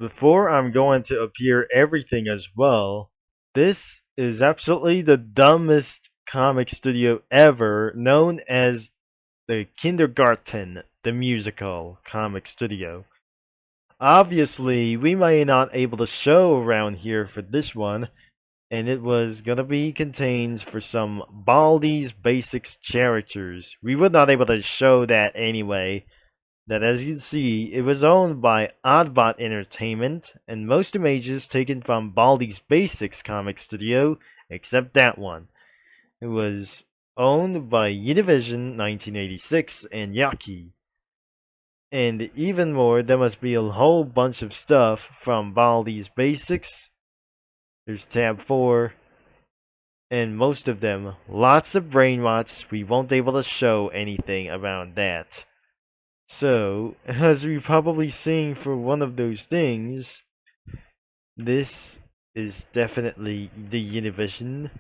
before I'm going to appear everything as well, this is absolutely the dumbest comic studio ever, known as the Kindergarten, the musical comic studio. Obviously, we may not able to show around here for this one, and it was gonna be contains for some Baldi's Basics characters. We were not able to show that anyway. That, as you can see, it was owned by Oddbot Entertainment, and most images taken from Baldi's Basics comic studio, except that one. It was owned by Univision 1986 and Yaki. And even more, there must be a whole bunch of stuff from Baldi's Basics. There's tab 4, and most of them, lots of brain rots. We won't be able to show anything around that. So, as we're probably seeing for one of those things, this is definitely the Univision,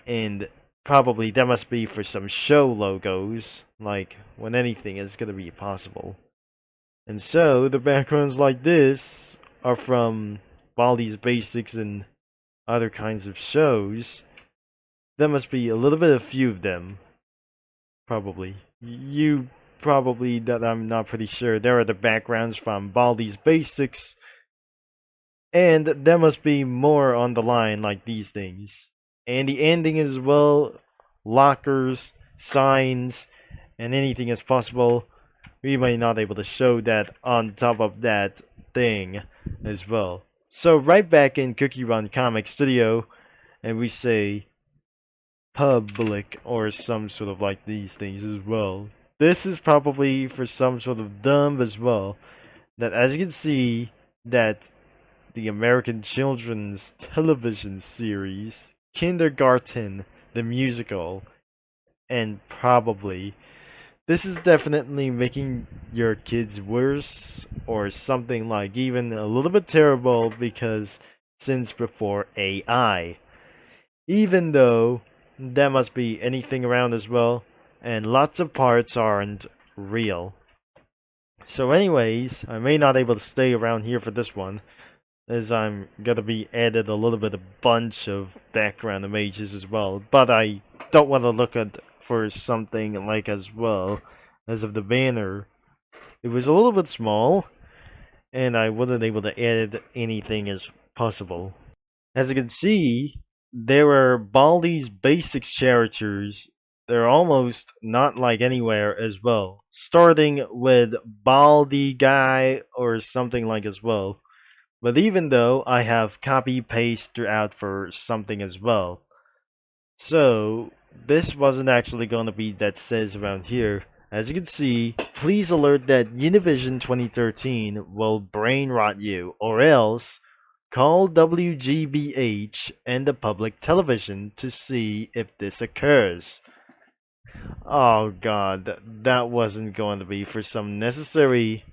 and probably that must be for some show logos, like when anything is going to be possible. And so, the backgrounds like this are from Baldi's Basics and other kinds of shows. There must be a little bit of few of them, probably. You probably, that I'm not pretty sure. There are the backgrounds from Baldi's Basics, and there must be more on the line like these things. And the ending as well, lockers, signs, and anything as possible. We may not able to show that on top of that thing as well. So right back in Cookie Run Comic Studio, and we say public or some sort of like these things as well. This is probably for some sort of dumb as well. That, as you can see, that the American children's television series, Kindergarten, the musical, and probably this is definitely making your kids worse or something like even a little bit terrible because since before AI. Even though there must be anything around as well, and lots of parts aren't real. So anyways, I may not able to stay around here for this one, as I'm gonna be added a little bit a bunch of background images as well, but I don't want to look at for something like as well as of the banner. It was a little bit small, and I wasn't able to add anything as possible. As you can see, there are Baldi's Basics characters. They're almost not like anywhere as well. Starting with Baldi guy or something like as well. But even though I have copy paste throughout for something as well. So this wasn't actually going to be that says around here. As you can see, please alert that Univision 2013 will brain rot you, or else call WGBH and the public television to see if this occurs. Oh god, that wasn't going to be for some necessary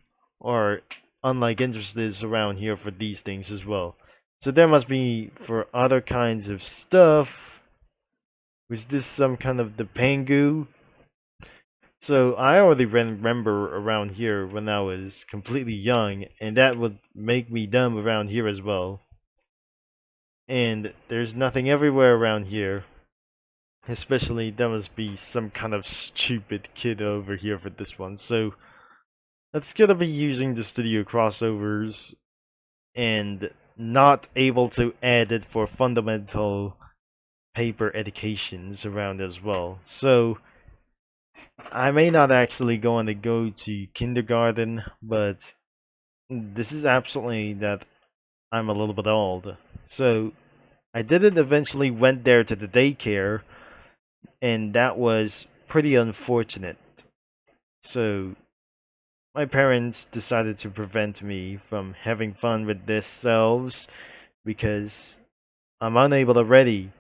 or unlike interested around here for these things as well. So there must be for other kinds of stuff. Was this some kind of the Pangu? So I already remember around here when I was completely young, and that would make me dumb around here as well. And there's nothing everywhere around here. Especially there must be some kind of stupid kid over here for this one. So that's gonna be using the studio crossovers and not able to add it for fundamental paper educations around as well. So I may not actually going to go to kindergarten, but this is absolutely that I'm a little bit old. So I didn't eventually went there to the daycare, and that was pretty unfortunate. So my parents decided to prevent me from having fun with themselves because I'm unable to ready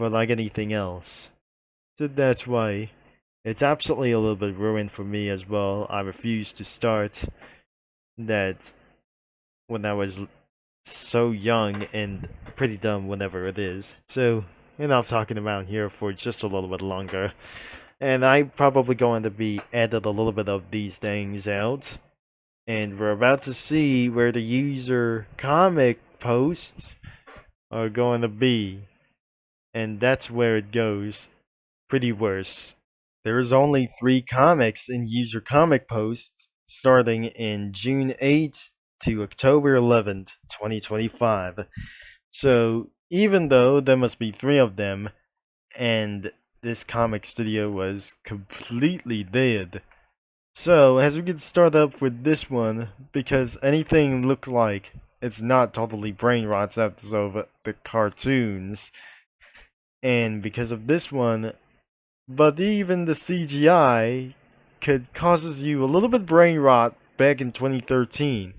for like anything else. So that's why it's absolutely a little bit ruined for me as well. I refused to start that when I was so young and pretty dumb whenever it is. So, enough talking about here for just a little bit longer. And I'm probably going to be added a little bit of these things out. And we're about to see where the user comic posts are going to be. And that's where it goes pretty worse. There's only 3 comics in user comic posts starting in June 8th to October 11th, 2025. So even though there must be 3 of them, and this comic studio was completely dead. So as we can start up with this one, because anything look like it's not totally brain rots out of the cartoons, and because of this one, but even the CGI could causes you a little bit brain rot back in 2013.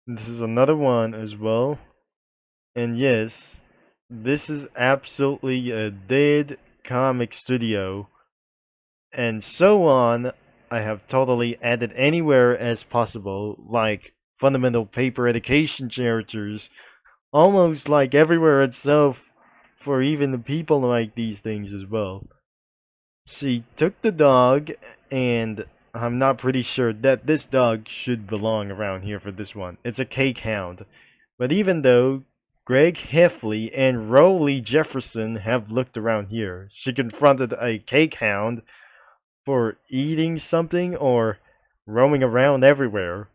This is another one as well. And yes, this is absolutely a dead comic studio. And so on, I have totally added anywhere as possible, like fundamental paper education characters, almost like everywhere itself for even the people like these things as well. She took the dog, and I'm not pretty sure that this dog should belong around here for this one. It's a cake hound. But even though Greg Heffley and Rowley Jefferson have looked around here, she confronted a cake hound for eating something or roaming around everywhere.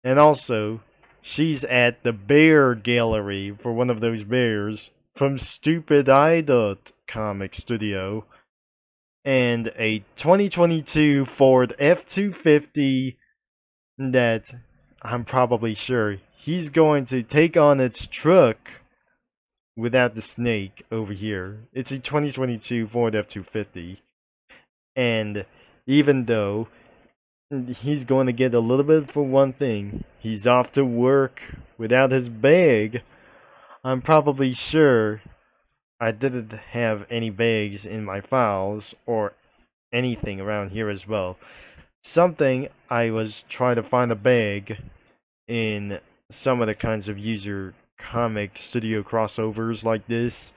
And also, she's at the bear gallery for one of those bears from Stupid Idot Comic Studio, and a 2022 Ford F-250 that I'm probably sure he's going to take on its truck without the snake over here. It's a 2022 Ford F-250, and even though he's going to get a little bit for one thing, he's off to work without his bag, I'm probably sure I didn't have any bags in my files or anything around here as well. Something I was trying to find a bag in some of the kinds of user comic studio crossovers like this,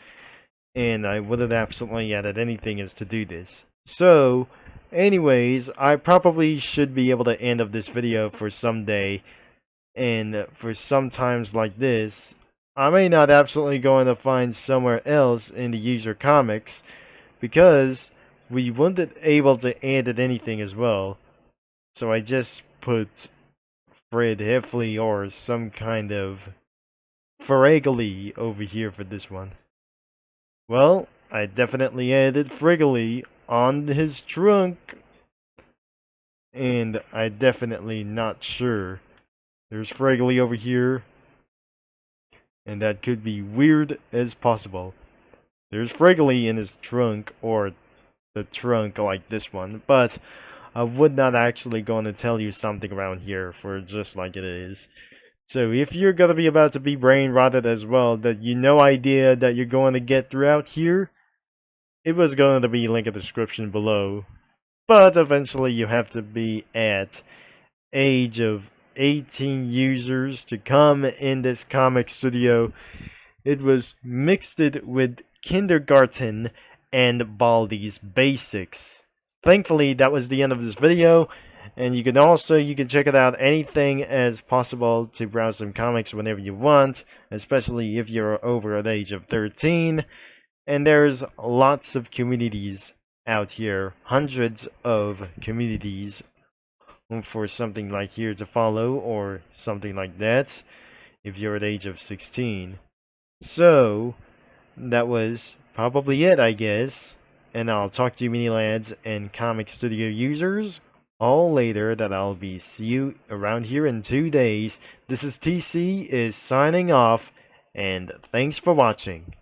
and I would have absolutely added anything as to do this. So, anyways, I probably should be able to end of this video for someday, and for some times like this, I may not absolutely going to find somewhere else in the user comics, because we weren't able to edit anything as well. So I just put Fred Heffley or some kind of Ferragley over here for this one. Well, I definitely added Friggly on his trunk, and I definitely not sure. There's Friggly over here, and that could be weird as possible. There's Friggly in his trunk, or the trunk like this one, but I would not actually going to tell you something around here for just like it is. So if you're going to be about to be brain rotted as well, that you no idea that you're going to get throughout here, it was going to be linked in the description below. But eventually you have to be at age of 18 users to come in this comic studio. It was mixed with kindergarten and Baldi's basics. Thankfully, that was the end of this video, and you can check it out anything as possible to browse some comics whenever you want, especially if you're over the age of 13. And there's lots of communities out here, hundreds of communities for something like here to follow or something like that if you're at the age of 16. So that was probably it, I guess, and I'll talk to you mini lads and comic studio users all later. That I'll be see you around here in 2 days. This is TC is signing off, and thanks for watching.